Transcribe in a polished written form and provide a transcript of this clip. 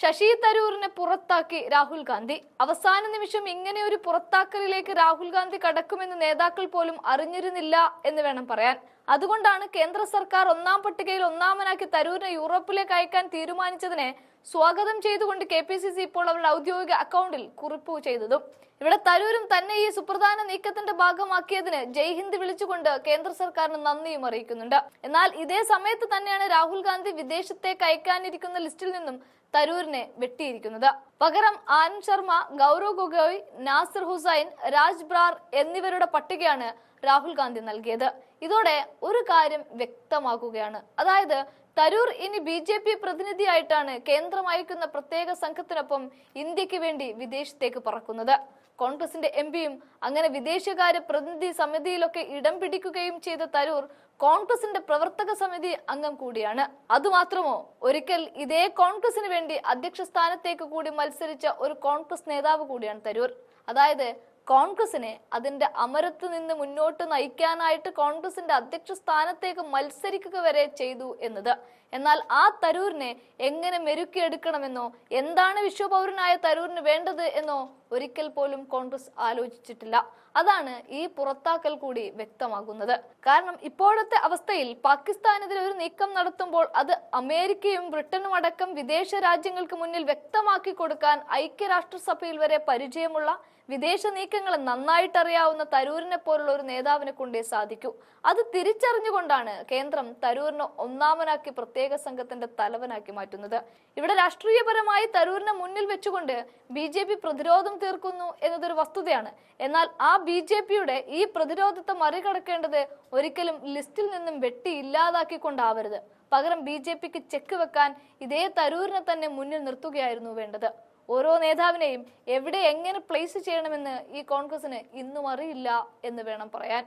ശശി തരൂരിനെ പുറത്താക്കി രാഹുൽ ഗാന്ധി. അവസാന നിമിഷം ഇങ്ങനെ ഒരു പുറത്താക്കലിലേക്ക് രാഹുൽ ഗാന്ധി കടക്കുമെന്ന് നേതാക്കൾ പോലും അറിഞ്ഞിരുന്നില്ല എന്ന് വേണം പറയാൻ. അതുകൊണ്ടാണ് കേന്ദ്ര സർക്കാർ ഒന്നാം പട്ടികയിൽ ഒന്നാമനാക്കി തരൂരിനെ യൂറോപ്പിലേക്ക് അയക്കാൻ തീരുമാനിച്ചതിനെ സ്വാഗതം ചെയ്തുകൊണ്ട് KPCC ഇപ്പോൾ അവരുടെ ഔദ്യോഗിക അക്കൗണ്ടിൽ കുറിപ്പ് ചെയ്തതും. ഇവിടെ തരൂരും തന്നെ ഈ സുപ്രധാന നീക്കത്തിന്റെ ഭാഗമാക്കിയതിന് ജയ് ഹിന്ദ് വിളിച്ചുകൊണ്ട് കേന്ദ്ര സർക്കാരിന് നന്ദിയും അറിയിക്കുന്നുണ്ട്. എന്നാൽ ഇതേ സമയത്ത് തന്നെയാണ് രാഹുൽ ഗാന്ധി വിദേശത്തേക്ക് അയക്കാനിരിക്കുന്ന ലിസ്റ്റിൽ നിന്നും തരൂരിനെ വെട്ടിയിരിക്കുന്നത്. പകരം ആനന്ദ് ശർമ്മ, ഗൗരവ് ഗൊഗോയ്, നാസിർ ഹുസൈൻ, രാജ് ബ്രാർ എന്നിവരുടെ പട്ടികയാണ് രാഹുൽ ഗാന്ധി നൽകിയത്. ഇതോടെ ഒരു കാര്യം വ്യക്തമാക്കുകയാണ്. അതായത് തരൂർ ഇനി BJP പ്രതിനിധിയായിട്ടാണ് കേന്ദ്രം അയക്കുന്ന പ്രത്യേക സംഘത്തിനൊപ്പം ഇന്ത്യക്ക് വേണ്ടി വിദേശത്തേക്ക് പറക്കുന്നത്. കോൺഗ്രസിന്റെ MPയും അങ്ങനെ വിദേശകാര്യ പ്രതിനിധി സമിതിയിലൊക്കെ ഇടം പിടിക്കുകയും ചെയ്ത തരൂർ കോൺഗ്രസിന്റെ പ്രവർത്തക സമിതി അംഗം കൂടിയാണ്. അതുമാത്രമോ, ഒരിക്കൽ ഇതേ കോൺഗ്രസിന് വേണ്ടി അധ്യക്ഷ സ്ഥാനത്തേക്ക് കൂടി മത്സരിച്ച ഒരു കോൺഗ്രസ് നേതാവ് കൂടിയാണ് തരൂർ. അതായത് കോൺഗ്രസിനെ അതിന്റെ അമരത്ത് നിന്ന് മുന്നോട്ട് നയിക്കാനായിട്ട് കോൺഗ്രസിന്റെ അധ്യക്ഷ സ്ഥാനത്തേക്ക് മത്സരിക്കുക വരെ ചെയ്തു എന്നത്. എന്നാൽ ആ തരൂരിനെ എങ്ങനെ മെരുക്കിയെടുക്കണമെന്നോ എന്താണ് വിശ്വപൗരനായ തരൂരിന് വേണ്ടത് എന്നോ ഒരിക്കൽ പോലും കോൺഗ്രസ് ആലോചിച്ചിട്ടില്ല. അതാണ് ഈ പുറത്താക്കൽ കൂടി വ്യക്തമാകുന്നത്. കാരണം ഇപ്പോഴത്തെ അവസ്ഥയിൽ പാകിസ്ഥാനെതിരെ ഒരു നീക്കം നടത്തുമ്പോൾ അത് അമേരിക്കയും ബ്രിട്ടനും അടക്കം വിദേശ രാജ്യങ്ങൾക്ക് മുന്നിൽ വ്യക്തമാക്കി കൊടുക്കാൻ ഐക്യരാഷ്ട്രസഭയിൽ വരെ പരിചയമുള്ള വിദേശ നീക്കങ്ങളെ നന്നായിട്ടറിയാവുന്ന തരൂരിനെ പോലുള്ള ഒരു നേതാവിനെ കൊണ്ടേ സാധിക്കൂ. അത് തിരിച്ചറിഞ്ഞുകൊണ്ടാണ് കേന്ദ്രം തരൂരിനെ ഒന്നാമനാക്കി പ്രത്യേക സംഘത്തിന്റെ തലവനാക്കി മാറ്റുന്നത്. ഇവിടെ രാഷ്ട്രീയപരമായി തരൂരിനെ മുന്നിൽ വെച്ചുകൊണ്ട് BJP പ്രതിരോധം തീർക്കുന്നു എന്നതൊരു വസ്തുതയാണ്. എന്നാൽ ആ BJPയുടെ ഈ പ്രതിരോധത്തെ മറികടക്കേണ്ടത് ഒരിക്കലും ലിസ്റ്റിൽ നിന്നും വെട്ടി ഇല്ലാതാക്കിക്കൊണ്ടാവരുത്. പകരം BJPക്ക് ചെക്ക് വെക്കാൻ ഇതേ തരൂരിനെ തന്നെ മുന്നിൽ നിർത്തുകയായിരുന്നു വേണ്ടത്. ഓരോ നേതാവിനെയും എവിടെ എങ്ങനെ പ്ലേസ് ചെയ്യണമെന്ന് ഈ കോൺഗ്രസിന് ഇന്നും അറിയില്ല എന്ന് വേണം പറയാൻ.